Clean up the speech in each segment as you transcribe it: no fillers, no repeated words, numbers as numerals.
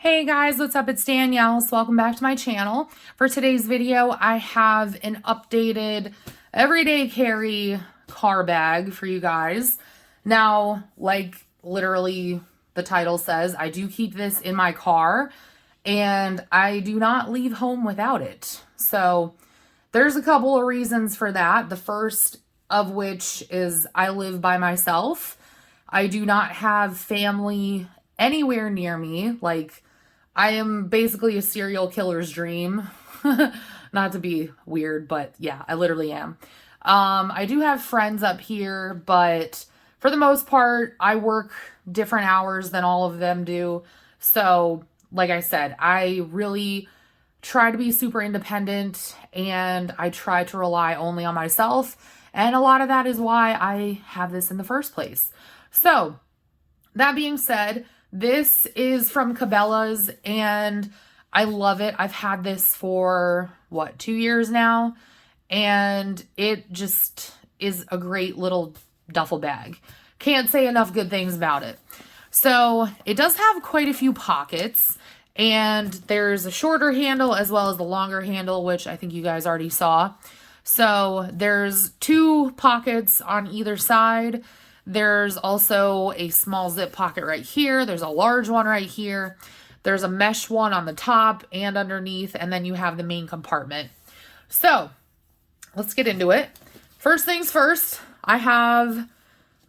Hey guys, what's up? It's Danielle. So welcome back to my channel. For today's video, I have an updated everyday carry car bag for you guys. Now, like literally the title says, I do keep this in my car and I do not leave home without it. So there's a couple of reasons for that. The first of which is I live by myself. I do not have family anywhere near me. Like, I am basically a serial killer's dream. Not to be weird, but yeah, I literally am. I do have friends up here, but for the most part, I work different hours than all of them do. So, like I said, I really try to be super independent and I try to rely only on myself. And a lot of that is why I have this in the first place. So, that being said, this is from Cabela's and I love it. I've had this for, 2 years now? And it just is a great little duffel bag. Can't say enough good things about it. So it does have quite a few pockets and there's a shorter handle as well as the longer handle, which I think you guys already saw. So there's 2 pockets on either side. There's also a small zip pocket right here. There's a large one right here. There's a mesh one on the top and underneath, and then you have the main compartment. So let's get into it. First things first, I have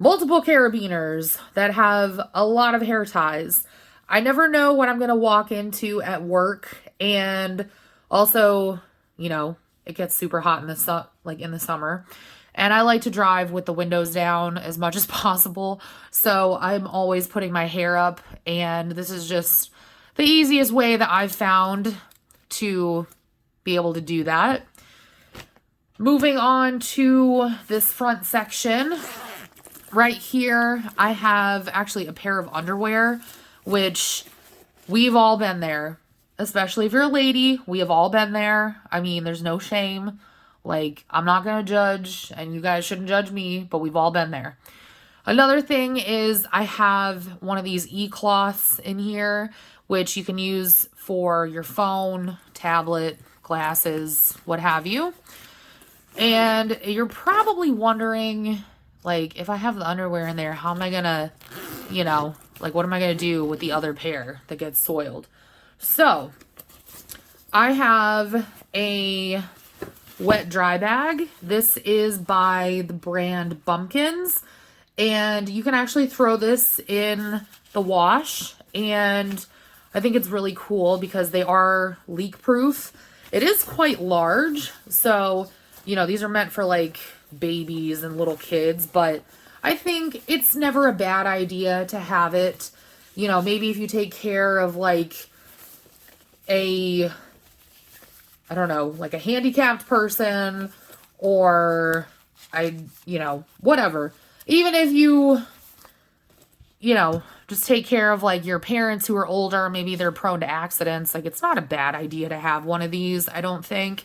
multiple carabiners that have a lot of hair ties. I never know what I'm going to walk into at work, and also, it gets super hot in the summer. And I like to drive with the windows down as much as possible. So I'm always putting my hair up. And this is just the easiest way that I've found to be able to do that. Moving on to this front section. Right here, I have actually a pair of underwear, which we've all been there. Especially if you're a lady, we have all been there. I mean, there's no shame. Like, I'm not going to judge, and you guys shouldn't judge me, but we've all been there. Another thing is I have one of these e-cloths in here, which you can use for your phone, tablet, glasses, what have you. And you're probably wondering, like, if I have the underwear in there, how am I going to, what am I going to do with the other pair that gets soiled? So, I have a wet dry bag. This is by the brand Bumpkins, and you can actually throw this in the wash, and I think it's really cool because they are leak proof. It is quite large, so these are meant for like babies and little kids, but I think it's never a bad idea to have it. Maybe if you take care of like a handicapped person or whatever. Even if you just take care of like your parents who are older, maybe they're prone to accidents. Like, it's not a bad idea to have one of these, I don't think.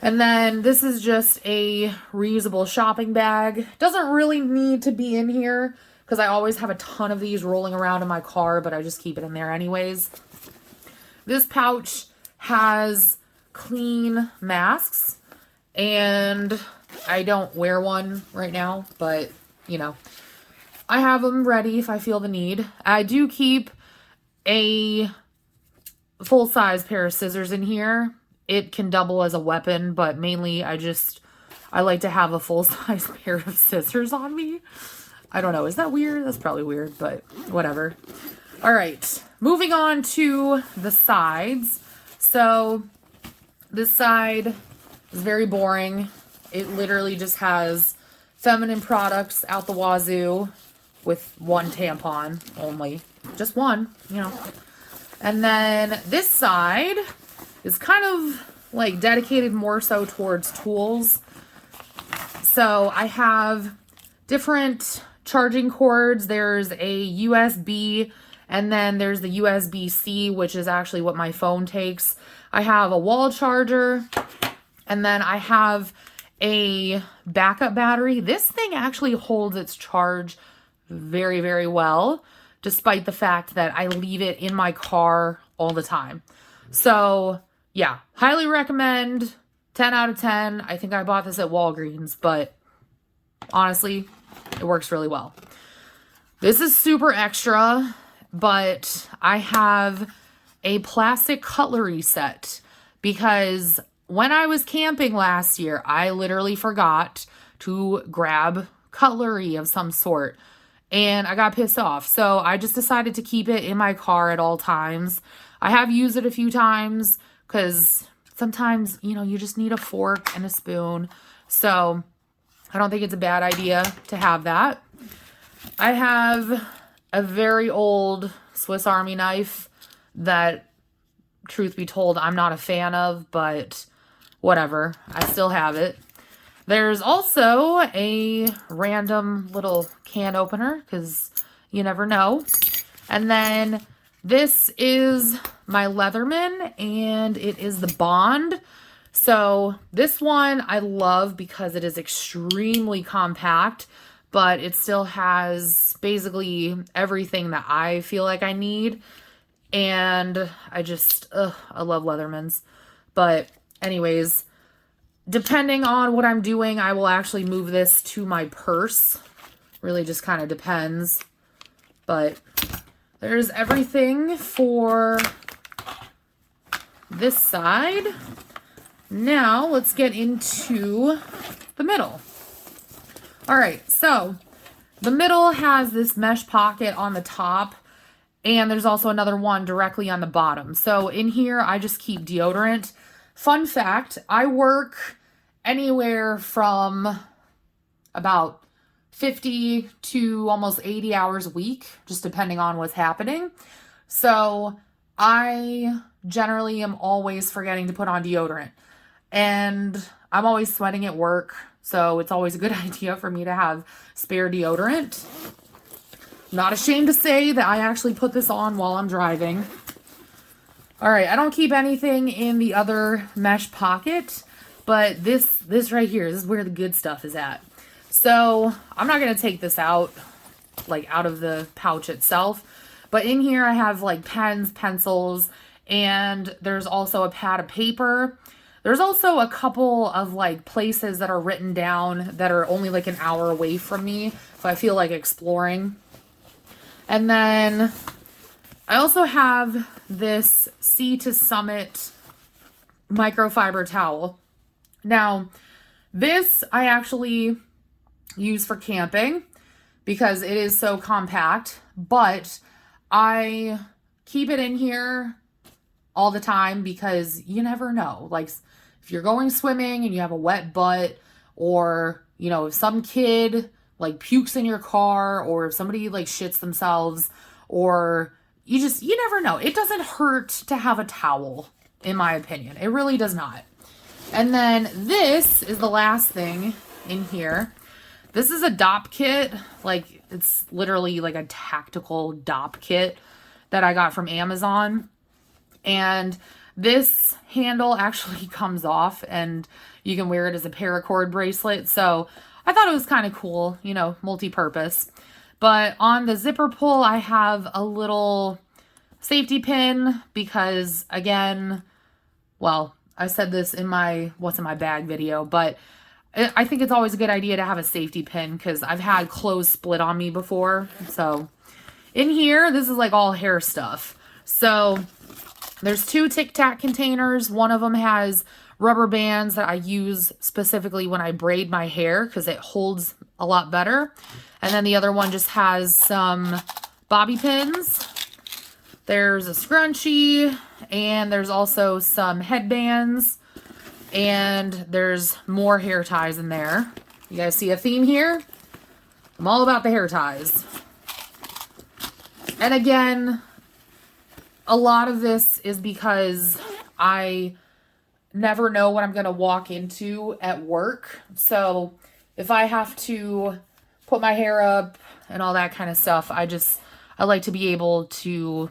And then this is just a reusable shopping bag. Doesn't really need to be in here because I always have a ton of these rolling around in my car, but I just keep it in there anyways. This pouch has clean masks, and I don't wear one right now, but I have them ready if I feel the need. I do keep a full-size pair of scissors in here. It can double as a weapon, but mainly I like to have a full-size pair of scissors on me. I don't know, is that weird? That's probably weird, but whatever. All right, moving on to the sides. So this side is very boring. It literally just has feminine products out the wazoo with one tampon only. Just one, And then this side is kind of like dedicated more so towards tools. So I have different charging cords. There's a USB, and then there's the USB-C, which is actually what my phone takes. I have a wall charger, and then I have a backup battery. This thing actually holds its charge very, very well. despite the fact that I leave it in my car all the time. So yeah, highly recommend. 10 out of 10. I think I bought this at Walgreens, but honestly, it works really well. This is super extra, but I have a plastic cutlery set because when I was camping last year, I literally forgot to grab cutlery of some sort and I got pissed off. So I just decided to keep it in my car at all times. I have used it a few times because sometimes, you know, you just need a fork and a spoon. So I don't think it's a bad idea to have that. I have a very old Swiss Army knife that, truth be told, I'm not a fan of, but whatever. I still have it. There's also a random little can opener because you never know. And then this is my Leatherman, and it is the Bond. So this one I love because it is extremely compact, but it still has basically everything that I feel like I need. And I love Leathermans. But anyways, depending on what I'm doing, I will actually move this to my purse. Really just kind of depends. But there's everything for this side. Now let's get into the middle. All right, so the middle has this mesh pocket on the top, and there's also another one directly on the bottom. So in here, I just keep deodorant. Fun fact, I work anywhere from about 50 to almost 80 hours a week, just depending on what's happening. So I generally am always forgetting to put on deodorant. And I'm always sweating at work, so it's always a good idea for me to have spare deodorant. Not ashamed to say that I actually put this on while I'm driving. All right, I don't keep anything in the other mesh pocket, but this right here, this is where the good stuff is at. So I'm not going to take this out, like out of the pouch itself, but in here I have like pens, pencils, and there's also a pad of paper. There's also a couple of like places that are written down that are only like an hour away from me if I feel like exploring. And then I also have this Sea to Summit microfiber towel. Now, this I actually use for camping because it is so compact, but I keep it in here all the time because you never know. Like if you're going swimming and you have a wet butt, or, you know, if some kid like pukes in your car, or if somebody like shits themselves, or you never know. It doesn't hurt to have a towel, in my opinion. It really does not. And then this is the last thing in here. This is a DOP kit. Like it's literally like a tactical DOP kit that I got from Amazon. And this handle actually comes off and you can wear it as a paracord bracelet. So I thought it was kind of cool, you know, multi-purpose. But on the zipper pull, I have a little safety pin because, again, well, I said this in my what's in my bag video, but I think it's always a good idea to have a safety pin because I've had clothes split on me before. So in here, this is like all hair stuff. So there's 2 Tic Tac containers. One of them has rubber bands that I use specifically when I braid my hair because it holds a lot better. And then the other one just has some bobby pins. There's a scrunchie, and there's also some headbands, and there's more hair ties in there. You guys see a theme here? I'm all about the hair ties. And again, a lot of this is because I never know what I'm going to walk into at work. So if I have to put my hair up and all that kind of stuff, I like to be able to,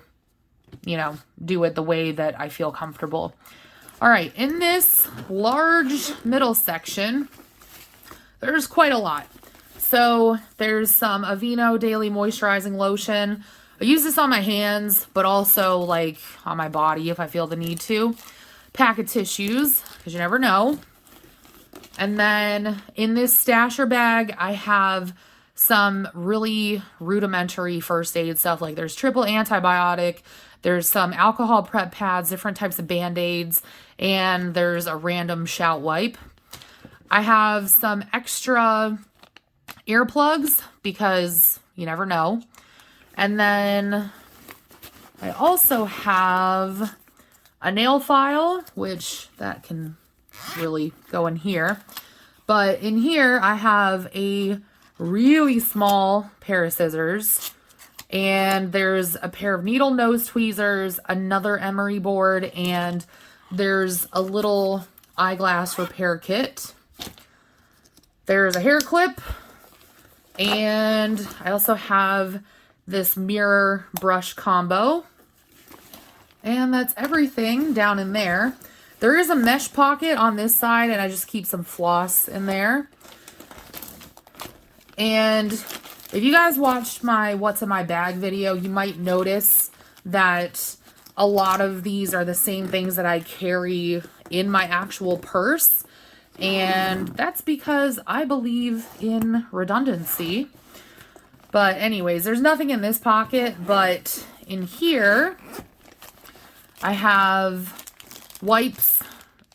you know, do it the way that I feel comfortable. All right, in this large middle section, there's quite a lot. So there's some Aveeno Daily Moisturizing Lotion. I use this on my hands, but also like on my body if I feel the need to. Pack of tissues, because you never know. And then in this stasher bag, I have some really rudimentary first aid stuff. Like there's triple antibiotic, there's some alcohol prep pads, different types of Band-Aids, and there's a random shout wipe. I have some extra earplugs because you never know. And then I also have a nail file, which that can really go in here. But in here, I have a really small pair of scissors. And there's a pair of needle nose tweezers, another emery board, and there's a little eyeglass repair kit. There's a hair clip. And I also have this mirror brush combo. And that's everything down in there. There is a mesh pocket on this side, and I just keep some floss in there. And if you guys watched my What's in My Bag video, you might notice that a lot of these are the same things that I carry in my actual purse. And that's because I believe in redundancy. But anyways, there's nothing in this pocket, but in here, I have wipes.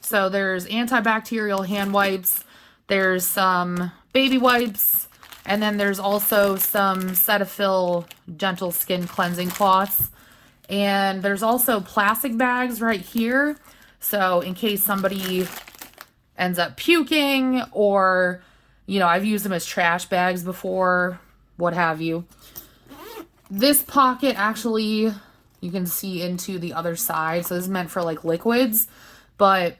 So there's antibacterial hand wipes, there's some baby wipes, and then there's also some Cetaphil gentle skin cleansing cloths. And there's also plastic bags right here. So in case somebody ends up puking, or, you know, I've used them as trash bags before, what have you. This pocket actually, you can see into the other side. So this is meant for like liquids, but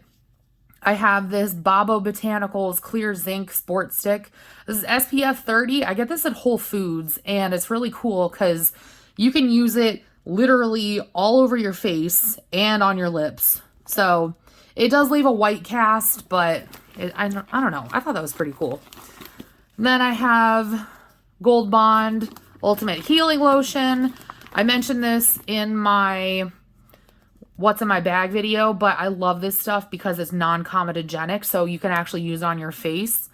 I have this Babo Botanicals Clear Zinc Sport Stick. This is SPF 30. I get this at Whole Foods, and it's really cool because you can use it literally all over your face and on your lips. So it does leave a white cast, but I don't know. I thought that was pretty cool. And then I have Gold Bond Ultimate Healing Lotion. I mentioned this in my What's in My Bag video, but I love this stuff because it's non-comedogenic, so you can actually use it on your face.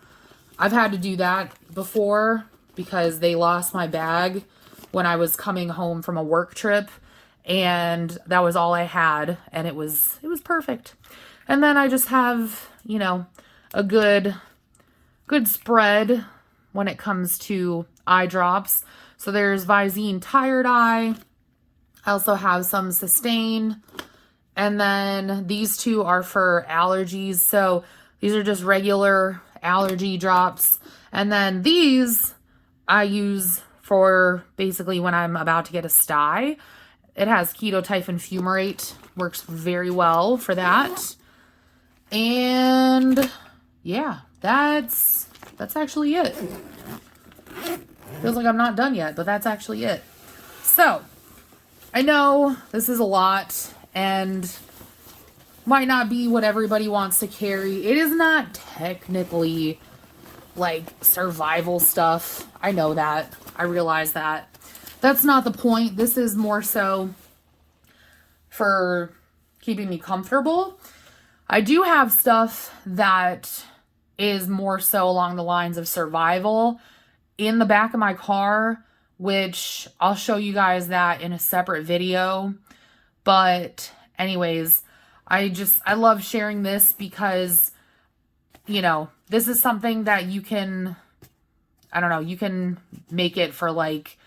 I've had to do that before because they lost my bag when I was coming home from a work trip, and that was all I had, and it was perfect. And then I just have, you know, a good spread when it comes to eye drops. So there's Visine Tired Eye. I also have some Sustain. And then these two are for allergies. So these are just regular allergy drops. And then these I use for basically when I'm about to get a sty. It has ketotyphon fumarate. Works very well for that. And yeah, that's actually it. Feels like I'm not done yet, but that's actually it. So, I know this is a lot and might not be what everybody wants to carry. It is not technically like survival stuff. I know that. I realize that. That's not the point. This is more so for keeping me comfortable. I do have stuff that is more so along the lines of survival in the back of my car, which I'll show you guys that in a separate video. But anyways, I love sharing this because, you know, this is something that you can, I don't know, you can make it for like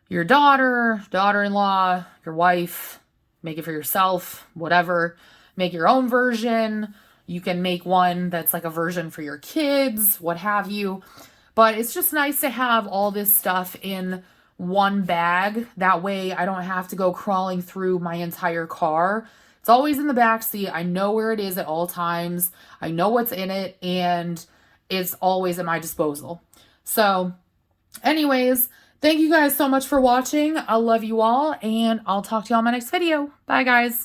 your daughter, daughter-in-law, your wife, make it for yourself, whatever. Make your own version. You can make one that's like a version for your kids, what have you. But it's just nice to have all this stuff in one bag. That way I don't have to go crawling through my entire car. It's always in the back seat. I know where it is at all times. I know what's in it, and it's always at my disposal. So anyways, thank you guys so much for watching. I love you all, and I'll talk to you all in my next video. Bye, guys.